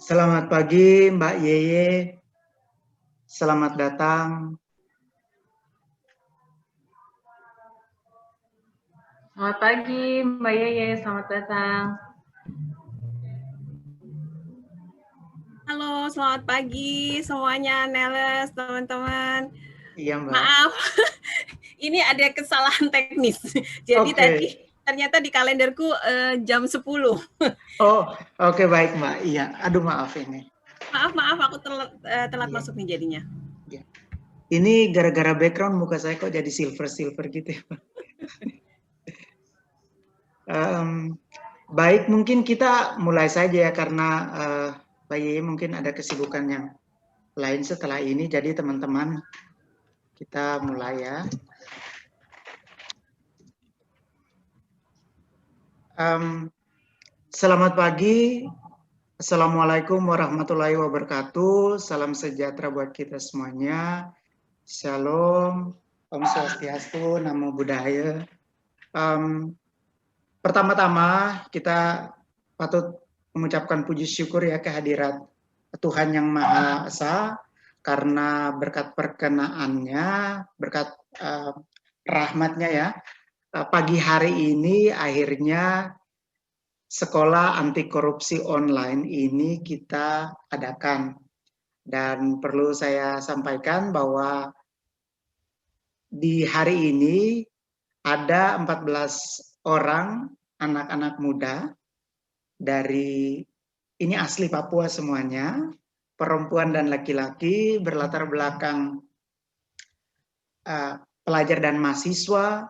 Selamat pagi Mbak Yeye, selamat datang. Selamat pagi Mbak Yeye, selamat datang. Halo, selamat pagi semuanya, Neles, teman-teman. Iya Mbak. Maaf, ini ada kesalahan teknis. Jadi tadi ternyata di kalenderku jam 10. Oh, oke, baik Mbak. Iya, aduh maaf ini. Maaf, aku telat masuk nih jadinya. Iya. Ini gara-gara background muka saya kok jadi silver gitu ya. Baik, mungkin kita mulai saja ya karena Mbak Yeye mungkin ada kesibukan yang lain setelah ini. Jadi teman-teman kita mulai ya. Selamat pagi. Assalamualaikum warahmatullahi wabarakatuh. Salam sejahtera buat kita semuanya. Shalom, Om Swastiastu, Namo Buddhaya. Pertama-tama kita patut mengucapkan puji syukur ya kehadirat Tuhan Yang Maha Esa karena berkat perkenaannya, berkat rahmatnya ya. Pagi hari ini akhirnya sekolah anti korupsi online ini kita adakan. Dan perlu saya sampaikan bahwa di hari ini ada 14 orang anak-anak muda dari, ini asli Papua semuanya, perempuan dan laki-laki berlatar belakang pelajar dan mahasiswa,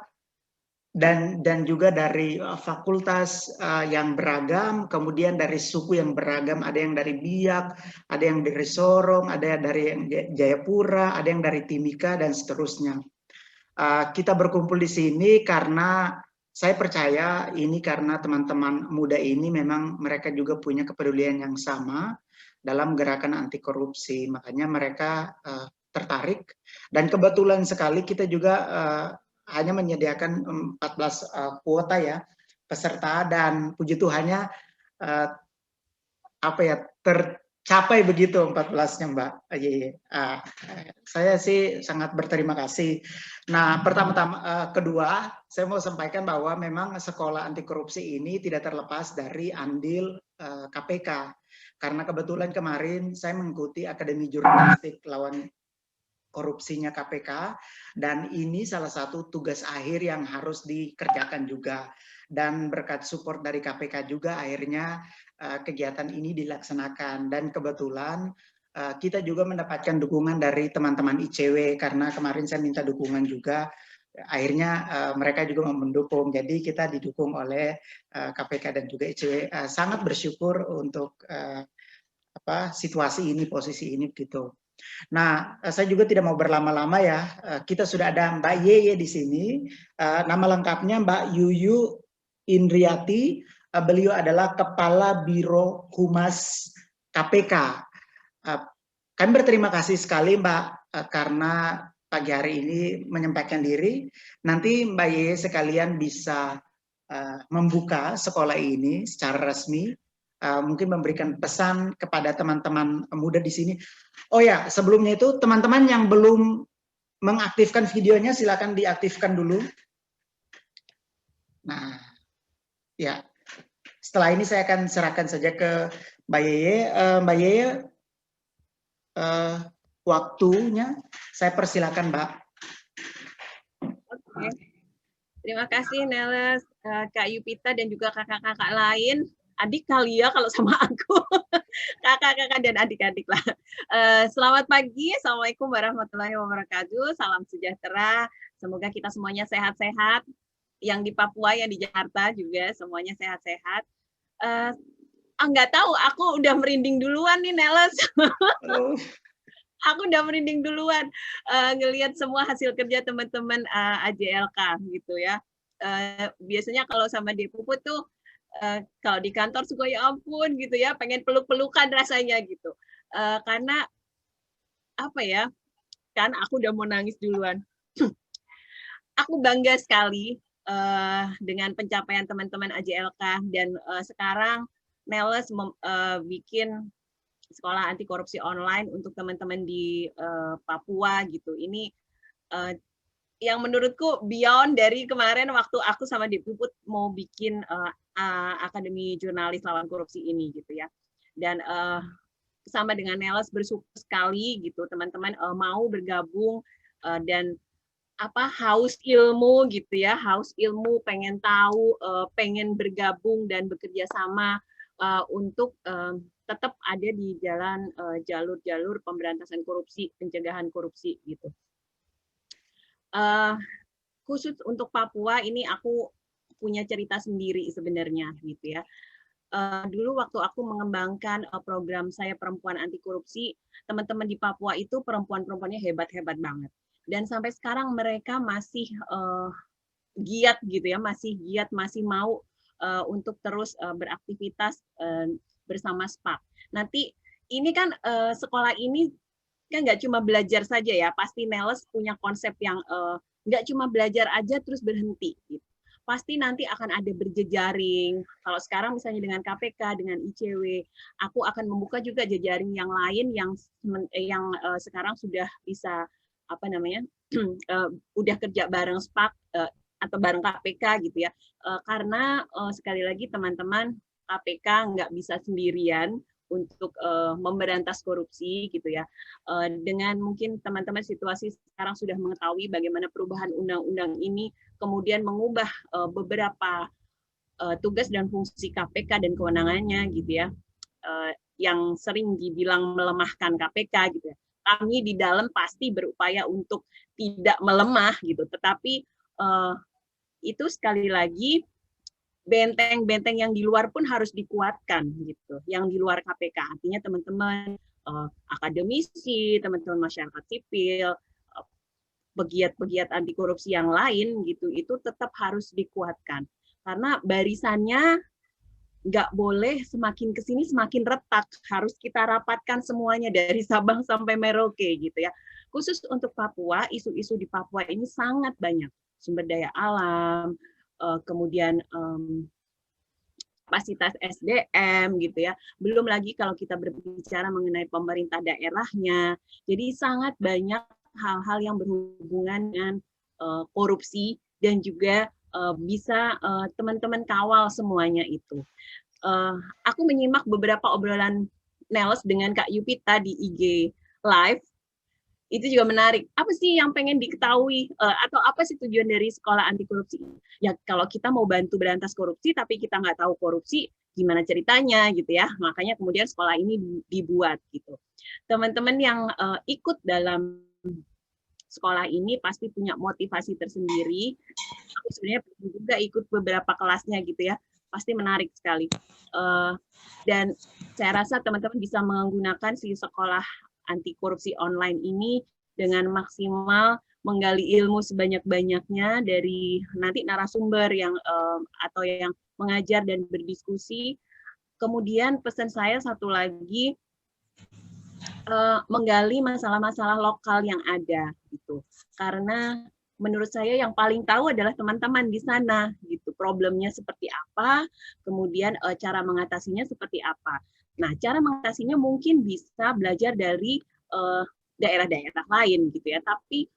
dan juga dari fakultas yang beragam, kemudian dari suku yang beragam, ada yang dari Biak, ada yang dari Sorong, ada yang dari Jayapura, ada yang dari Timika, dan seterusnya. Kita berkumpul di sini karena saya percaya ini karena teman-teman muda ini memang mereka juga punya kepedulian yang sama dalam gerakan anti korupsi, makanya mereka tertarik. Dan kebetulan sekali kita juga hanya menyediakan 14 kuota ya peserta, dan puji Tuhannya tercapai begitu 14-nya Mbak. Saya sih sangat berterima kasih. Nah, kedua, saya mau sampaikan bahwa memang sekolah anti korupsi ini tidak terlepas dari andil KPK. Karena kebetulan kemarin saya mengikuti Akademi Jurnalistik lawan korupsinya KPK, dan ini salah satu tugas akhir yang harus dikerjakan juga. Dan berkat support dari KPK juga akhirnya kegiatan ini dilaksanakan. Dan kebetulan kita juga mendapatkan dukungan dari teman-teman ICW, karena kemarin saya minta dukungan juga, akhirnya mereka juga mendukung. Jadi kita didukung oleh KPK dan juga ICW. Sangat bersyukur untuk situasi ini, posisi ini gitu. Nah, saya juga tidak mau berlama-lama ya. Kita sudah ada Mbak Yeye di sini. Nama lengkapnya Mbak Yuyu Indriati. Beliau adalah Kepala Biro Humas KPK. Kami berterima kasih sekali Mbak karena pagi hari ini menyampaikan diri. Nanti Mbak Yeye sekalian bisa membuka sekolah ini secara resmi. Mungkin memberikan pesan kepada teman-teman muda di sini. Oh ya, sebelumnya itu teman-teman yang belum mengaktifkan videonya silakan diaktifkan dulu. Nah, ya. Setelah ini saya akan serahkan saja ke Mbak Yeye. Mbak Yeye, waktunya saya persilakan, Mbak. Oke. Terima kasih Neles, Kak Yupita dan juga kakak-kakak lain. Adik kali ya kalau sama aku. Kakak-kakak dan adik-adik lah. Selamat pagi, Assalamualaikum warahmatullahi wabarakatuh. Salam sejahtera. Semoga kita semuanya sehat-sehat. Yang di Papua, yang di Jakarta juga semuanya sehat-sehat. Nggak tahu, aku udah merinding duluan nih Neles. Aku udah merinding duluan ngelihat semua hasil kerja teman-teman AJLK gitu ya. Biasanya kalau sama Depuput tuh kalau di kantor suka ya ampun gitu ya, pengen peluk-pelukan rasanya gitu. Karena apa ya, kan aku udah mau nangis duluan. Aku bangga sekali dengan pencapaian teman-teman AJLK, dan sekarang Neles bikin sekolah anti korupsi online untuk teman-teman di Papua gitu. Ini yang menurutku beyond dari kemarin waktu aku sama Dipuput mau bikin Akademi Jurnalis Lawan Korupsi ini gitu ya. Dan sama dengan Neles bersyukur sekali gitu teman-teman mau bergabung dan haus ilmu gitu ya, haus ilmu, pengen tahu, pengen bergabung dan bekerja sama untuk tetap ada di jalan jalur-jalur pemberantasan korupsi, pencegahan korupsi gitu. Khusus untuk Papua ini aku punya cerita sendiri sebenarnya gitu ya. Dulu waktu aku mengembangkan program saya perempuan anti korupsi, teman-teman di Papua itu perempuan-perempuannya hebat-hebat banget. Dan sampai sekarang mereka masih giat gitu ya, masih giat, masih mau untuk terus beraktivitas bersama SPAK. Nanti ini kan sekolah ini kan nggak cuma belajar saja ya, pasti Neles punya konsep yang nggak cuma belajar aja terus berhenti. Gitu. Pasti nanti akan ada berjejaring. Kalau sekarang misalnya dengan KPK, dengan ICW, aku akan membuka juga jejaring yang lain yang sekarang sudah bisa udah kerja bareng SPAK atau bareng KPK gitu ya. Karena sekali lagi teman-teman KPK nggak bisa sendirian untuk memberantas korupsi gitu ya. Dengan mungkin teman-teman situasi sekarang sudah mengetahui bagaimana perubahan undang-undang ini kemudian mengubah beberapa tugas dan fungsi KPK dan kewenangannya gitu ya. Yang sering dibilang melemahkan KPK gitu ya. Kami di dalam pasti berupaya untuk tidak melemah gitu, tetapi itu sekali lagi benteng-benteng yang di luar pun harus dikuatkan gitu, yang di luar KPK. Artinya teman-teman akademisi, teman-teman masyarakat sipil, pegiat-pegiat anti korupsi yang lain gitu, itu tetap harus dikuatkan. Karena barisannya nggak boleh semakin kesini semakin retak, harus kita rapatkan semuanya dari Sabang sampai Merauke gitu ya. Khusus untuk Papua, isu-isu di Papua ini sangat banyak, sumber daya alam, kemudian kapasitas SDM gitu ya. Belum lagi kalau kita berbicara mengenai pemerintah daerahnya. Jadi sangat banyak hal-hal yang berhubungan dengan korupsi dan juga bisa teman-teman kawal semuanya itu. Aku menyimak beberapa obrolan Neles dengan Kak Yupita di IG Live. Itu juga menarik. Apa sih yang pengen diketahui atau apa sih tujuan dari sekolah anti korupsi? Ya kalau kita mau bantu berantas korupsi tapi kita nggak tahu korupsi, gimana ceritanya gitu ya. Makanya kemudian sekolah ini dibuat gitu. Teman-teman yang ikut dalam sekolah ini pasti punya motivasi tersendiri. Aku sebenarnya juga ikut beberapa kelasnya gitu ya. Pasti menarik sekali. Dan saya rasa teman-teman bisa menggunakan si sekolah anti korupsi online ini dengan maksimal menggali ilmu sebanyak-banyaknya dari nanti narasumber yang atau yang mengajar dan berdiskusi. Kemudian pesan saya satu lagi, menggali masalah-masalah lokal yang ada gitu. Karena menurut saya yang paling tahu adalah teman-teman di sana gitu. Problemnya seperti apa, kemudian cara mengatasinya seperti apa. Nah, cara mengatasinya mungkin bisa belajar dari daerah-daerah lain gitu ya. Tapi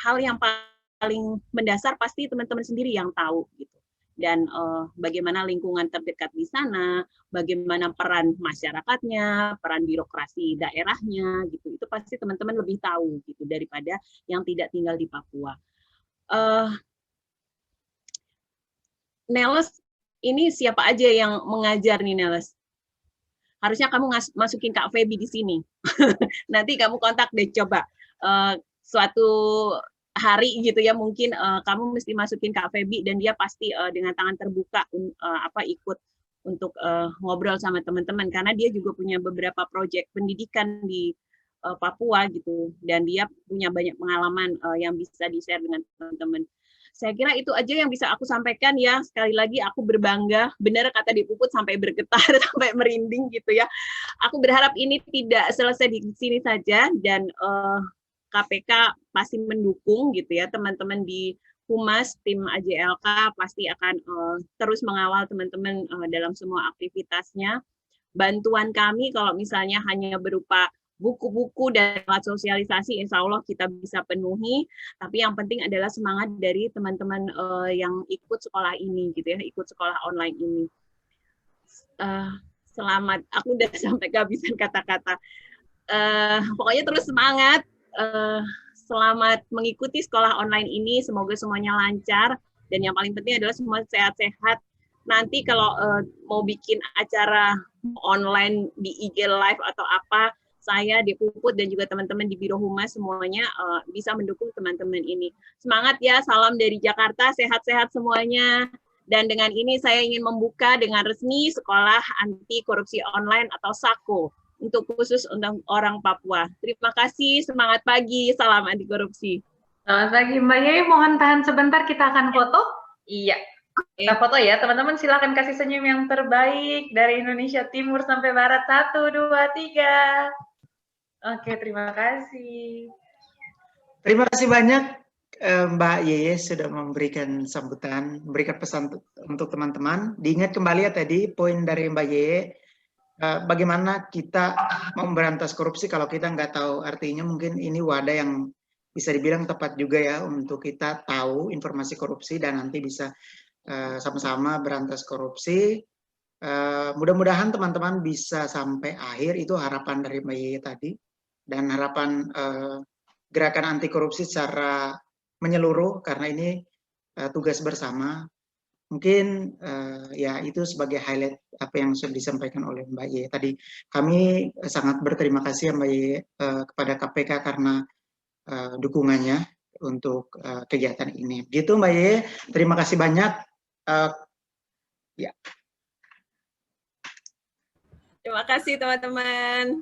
hal yang paling mendasar pasti teman-teman sendiri yang tahu gitu. Dan bagaimana lingkungan terdekat di sana, bagaimana peran masyarakatnya, peran birokrasi daerahnya gitu. Itu pasti teman-teman lebih tahu gitu daripada yang tidak tinggal di Papua. Neles, ini siapa aja yang mengajar nih Neles? Harusnya kamu masukin Kak Feby di sini. Nanti kamu kontak deh coba. Suatu hari gitu ya mungkin kamu mesti masukin Kak Feby dan dia pasti dengan tangan terbuka ikut untuk ngobrol sama teman-teman karena dia juga punya beberapa proyek pendidikan di Papua gitu dan dia punya banyak pengalaman yang bisa di-share dengan teman-teman. Saya kira itu aja yang bisa aku sampaikan ya. Sekali lagi aku berbangga, benar kata Dipuput sampai bergetar, sampai merinding gitu ya. Aku berharap ini tidak selesai di sini saja dan KPK pasti mendukung gitu ya. Teman-teman di Humas, tim AJLK pasti akan terus mengawal teman-teman dalam semua aktivitasnya. bantuan kami kalau misalnya hanya berupa buku-buku dan alat sosialisasi, insya Allah kita bisa penuhi. Tapi yang penting adalah semangat dari teman-teman yang ikut sekolah ini, gitu ya, ikut sekolah online ini. Selamat, aku udah sampai kehabisan kata-kata. Pokoknya terus semangat. Selamat mengikuti sekolah online ini. Semoga semuanya lancar. Dan yang paling penting adalah semua sehat-sehat. Nanti kalau mau bikin acara online di IG Live atau apa, saya di Puput dan juga teman-teman di Biro Humas semuanya bisa mendukung teman-teman ini. Semangat ya, salam dari Jakarta, sehat-sehat semuanya. Dan dengan ini saya ingin membuka dengan resmi Sekolah Anti Korupsi Online atau SAKO untuk khusus untuk orang Papua. Terima kasih, semangat pagi, salam anti korupsi. Selamat pagi Mbak Yeye, mohon tahan sebentar, kita akan foto. Iya. Kita foto ya, teman-teman silakan kasih senyum yang terbaik dari Indonesia Timur sampai Barat. 1, 2, 3. Oke, terima kasih. Terima kasih banyak Mbak Yeye sudah memberikan sambutan, memberikan pesan untuk teman-teman. Diingat kembali ya tadi poin dari Mbak Yeye, bagaimana kita memberantas korupsi kalau kita nggak tahu. Artinya mungkin ini wadah yang bisa dibilang tepat juga ya untuk kita tahu informasi korupsi dan nanti bisa sama-sama berantas korupsi. Mudah-mudahan teman-teman bisa sampai akhir, itu harapan dari Mbak Yeye tadi, dan harapan gerakan anti korupsi secara menyeluruh, karena ini tugas bersama. Mungkin ya itu sebagai highlight apa yang sudah disampaikan oleh Mbak Yeye tadi. Kami sangat berterima kasih ya Mbak Yeye kepada KPK karena dukungannya untuk kegiatan ini. Gitu Mbak Yeye, terima kasih banyak. Ya. Terima kasih teman-teman.